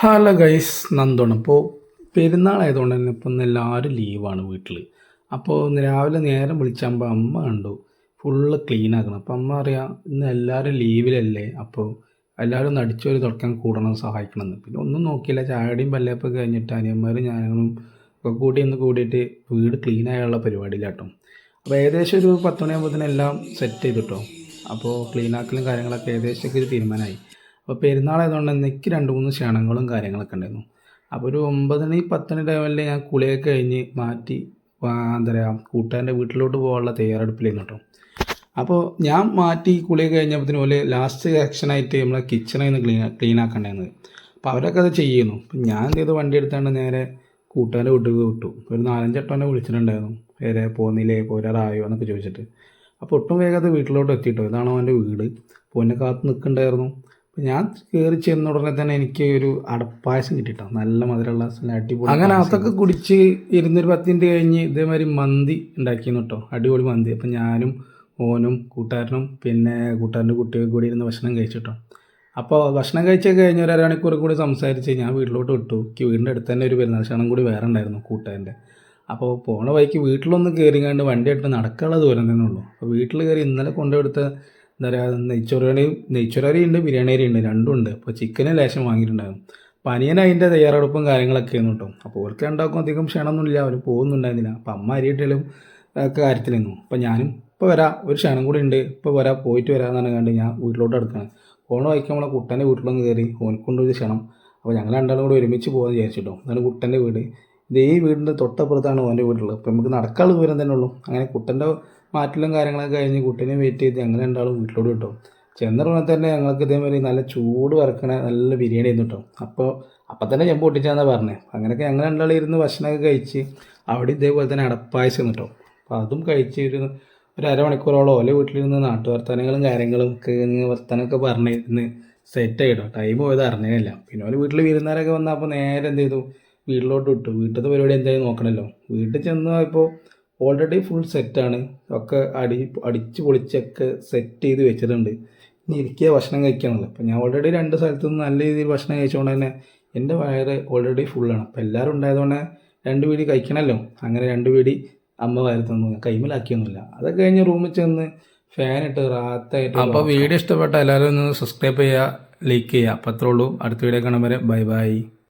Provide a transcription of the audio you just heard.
Hello guys, നന്ദോണം. അപ്പോൾ പെരുന്നാളായതുകൊണ്ട് തന്നെ ഇപ്പം ഇന്ന് എല്ലാവരും ലീവാണ് വീട്ടിൽ. അപ്പോൾ ഇന്ന് രാവിലെ നേരം വിളിച്ചാകുമ്പോൾ അമ്മ കണ്ടു ഫുള്ള് ക്ലീൻ ആക്കണം. അപ്പം അമ്മ അറിയാം ഇന്ന് എല്ലാവരും ലീവിലല്ലേ, അപ്പോൾ എല്ലാവരും ഒന്ന് അടിച്ചൊരു തുടക്കാൻ കൂടണം, സഹായിക്കണമെന്ന്. പിന്നെ ഒന്നും നോക്കിയില്ല, ചായയുടെയും പല്ലപ്പൊക്കെ കഴിഞ്ഞിട്ട് അനിയന്മാരും ഞാനും ഒക്കെ കൂടിയിട്ട് വീട് ക്ലീൻ ആയുള്ള പരിപാടിയിലാട്ടോ. അപ്പോൾ ഏകദേശം ഒരു 10 മണിയാകുമ്പോഴത്തേനും എല്ലാം സെറ്റ് ചെയ്തിട്ടോ. അപ്പോൾ ക്ലീൻ ആക്കലും കാര്യങ്ങളൊക്കെ ഏകദേശമൊക്കെ ഒരു തീരുമാനമായി. അപ്പോൾ പെരുന്നാളായതുകൊണ്ട് തന്നെ എനിക്ക് 2-3 ക്ഷണങ്ങളും കാര്യങ്ങളൊക്കെ ഉണ്ടായിരുന്നു. അപ്പോൾ ഒരു 9 മണി 10 മണി ടൈമിൽ ഞാൻ കുളിയൊക്കെ കഴിഞ്ഞ് മാറ്റി എന്താ പറയുക കൂട്ടുകാരൻ്റെ വീട്ടിലോട്ട് പോകാനുള്ള തയ്യാറെടുപ്പിലായിരുന്നു കേട്ടോ. അപ്പോൾ ഞാൻ മാറ്റി കുളിയൊക്കെ കഴിഞ്ഞപ്പോഴത്തേനും പോലെ ലാസ്റ്റ് ആക്ഷനായിട്ട് നമ്മളെ കിച്ചണിൽ നിന്ന് ക്ലീൻ ആക്കണ്ടായിരുന്നത്. അപ്പോൾ അവരൊക്കെ അത് ചെയ്യുന്നു. അപ്പം ഞാൻ എന്ത് ചെയ്തു, വണ്ടി എടുത്താണ്ട് നേരെ കൂട്ടുകാരൻ്റെ വീട്ടിൽ വിട്ടു. ഒരു 4-5 വട്ടം എന്നെ വിളിച്ചിട്ടുണ്ടായിരുന്നു, വേറെ പോകുന്നില്ലേ പോരാറായോ എന്നൊക്കെ ചോദിച്ചിട്ട്. അപ്പോൾ ഒട്ടും വേഗം അത് വീട്ടിലോട്ട് എത്തിയിട്ടോ. ഇതാണ് അവൻ്റെ വീട്. അപ്പോൾ എന്നെ കാത്ത് നിൽക്കുന്നുണ്ടായിരുന്നു. ഞാൻ കയറി ചെന്ന ഉടനെ തന്നെ എനിക്ക് ഒരു അടപ്പായസം കിട്ടിട്ടോ, നല്ല മധുരമുള്ള അടിപൊളി. അങ്ങനെ അതൊക്കെ കുടിച്ച് ഇരുന്നൊരു 10 മിനിറ്റ് കഴിഞ്ഞ് ഇതേമാതിരി മന്തി ഉണ്ടാക്കിയിരുന്നു കേട്ടോ, അടിപൊളി മന്തി. അപ്പം ഞാനും ഓനും കൂട്ടുകാരനും പിന്നെ കൂട്ടുകാരൻ്റെ കുട്ടിയൊക്കെ കൂടി ഇരുന്ന് ഭക്ഷണം കഴിച്ചിട്ടോ. അപ്പോൾ ഭക്ഷണം കഴിച്ചൊക്കെ കഴിഞ്ഞ് ഒരു അരമണിക്കൂർ കൂടി സംസാരിച്ച് ഞാൻ വീട്ടിലോട്ട് വിട്ടു. എനിക്ക് വീടിൻ്റെ അടുത്ത് തന്നെ ഒരു പെരുന്നാൾ ക്ഷണം കൂടി വേറെ ഉണ്ടായിരുന്നു കൂട്ടുകാരൻ്റെ. അപ്പോൾ പോണ വഴിക്ക് വീട്ടിലൊന്ന് കയറിങ്ങാണ്ട് വണ്ടിയായിട്ട് നടക്കാനുള്ള ദൂരം തന്നെ ഉള്ളൂ. അപ്പോൾ വീട്ടിൽ കയറി ഇന്നലെ കൊണ്ടുകൊടുത്ത എന്താ പറയുക നെയ്ച്ചോറരി ഉണ്ട്, ബിരിയാണി അരി ഉണ്ട്, രണ്ടും ഉണ്ട്. അപ്പോൾ ചിക്കന് ലേശം വാങ്ങിയിട്ടുണ്ടായിരുന്നു. അപ്പോൾ അനിയൻ അതിൻ്റെ തയ്യാറെടുപ്പും കാര്യങ്ങളൊക്കെ ആയിരുന്നു കേട്ടോ. അപ്പോൾ അവർക്ക് രണ്ടാൾക്കും അധികം ക്ഷണമൊന്നുമില്ല, അവർ പോകുന്നുണ്ടായിരുന്നില്ല. അപ്പോൾ അമ്മ അരിയിട്ടാലും ഒക്കെ കാര്യത്തിലിരുന്നു. അപ്പോൾ ഞാനും ഇപ്പോൾ വരാം, ഒരു ക്ഷണം കൂടി ഉണ്ട്, ഇപ്പോൾ വരാം, പോയിട്ട് വരാമെന്നാണ് കണ്ട് ഞാൻ വീട്ടിലോട്ട് എടുക്കണം. പോണ വഴിക്ക് നമ്മളെ കുട്ടൻ്റെ വീട്ടിലൊന്ന് കയറി ഓനക്കൊണ്ടൊരു ക്ഷണം. അപ്പോൾ ഞങ്ങൾ രണ്ടാളും കൂടി ഒരുമിച്ച് പോകാൻ വിചാരിച്ചിട്ടോ. അതാണ് കുട്ടൻ്റെ വീട്. ഇത് ഈ വീടിൻ്റെ തൊട്ടപ്പുറത്താണ് ഓൻ്റെ വീടുള്ളത്. അപ്പോൾ നമുക്ക് നടക്കാനുള്ള ദൂരം തന്നെ ഉള്ളൂ. അങ്ങനെ കുട്ടൻ്റെ മാറ്റലും കാര്യങ്ങളൊക്കെ കഴിഞ്ഞ് കുട്ടീനെ വെയിറ്റ് ചെയ്ത് ഞങ്ങൾ രണ്ടാളും വീട്ടിലോട്ട് കിട്ടും. ചെന്നറിഞ്ഞാൽ തന്നെ ഞങ്ങൾക്ക് ഇതേമാതിരി നല്ല ചൂട് വറക്കണ നല്ല ബിരിയാണി ആയിരുന്നു കേട്ടോ. അപ്പം തന്നെ ചെമ്പ് പൊട്ടിച്ചാന്നാണ് പറഞ്ഞത്. അങ്ങനെയൊക്കെ ഞങ്ങൾ രണ്ടാളും ഇരുന്ന് ഭക്ഷണമൊക്കെ കഴിച്ച് അവിടെ ഇതേപോലെ തന്നെ അടപ്പായസം കേട്ടോ. അപ്പോൾ അതും കഴിച്ച് ഒരു അരമണിക്കൂറോളം ഓലെ വീട്ടിലിരുന്ന് നാട്ടുവർത്തനങ്ങളും കാര്യങ്ങളും ഒക്കെ വർത്തനമൊക്കെ പറഞ്ഞിരുന്ന് സെറ്റ് ആയിട്ടോ. ടൈം പോയത് അറിഞ്ഞില്ല. പിന്നെ ഓലെ വീട്ടിൽ വിരുന്നാരൊക്കെ വന്നപ്പോൾ നേരെ എന്ത് ചെയ്തു, വീട്ടിലോട്ട് വിട്ടു. വീട്ടിലത്തെ പരിപാടി എന്തായാലും നോക്കണമല്ലോ. വീട്ടിൽ ചെന്ന് ഇപ്പോൾ ഓൾറെഡി ഫുൾ സെറ്റാണ്, ഒക്കെ അടിച്ച് പൊളിച്ചൊക്കെ സെറ്റ് ചെയ്ത് വെച്ചിട്ടുണ്ട്. ഇനി ഇരിക്കുക ഭക്ഷണം കഴിക്കാനുള്ളത്. അപ്പോൾ ഞാൻ ഓൾറെഡി 2 സ്ഥലത്തു നിന്ന് നല്ല രീതിയിൽ ഭക്ഷണം കഴിച്ചുകൊണ്ട് തന്നെ എൻ്റെ വയറ് ഓൾറെഡി ഫുള്ളാണ്. അപ്പോൾ എല്ലാവരും ഉണ്ടായതുകൊണ്ട് 2 വീടി കഴിക്കണമല്ലോ. അങ്ങനെ 2 വീടി അമ്മ വയറ് തന്നു, കൈമലാക്കിയൊന്നുമില്ല. അതൊക്കെ കഴിഞ്ഞ് റൂമിൽ ചെന്ന് ഫാനിട്ട് റാത്തായിട്ട്. അപ്പോൾ വീഡിയോ ഇഷ്ടപ്പെട്ട എല്ലാവരും ഒന്ന് സബ്സ്ക്രൈബ് ചെയ്യുക, ലൈക്ക് ചെയ്യുക. അപ്പോൾ അത്രേ ഉള്ളൂ. അടുത്ത വീഡിയോ കാണുമ്പോൾ ബൈ ബൈ.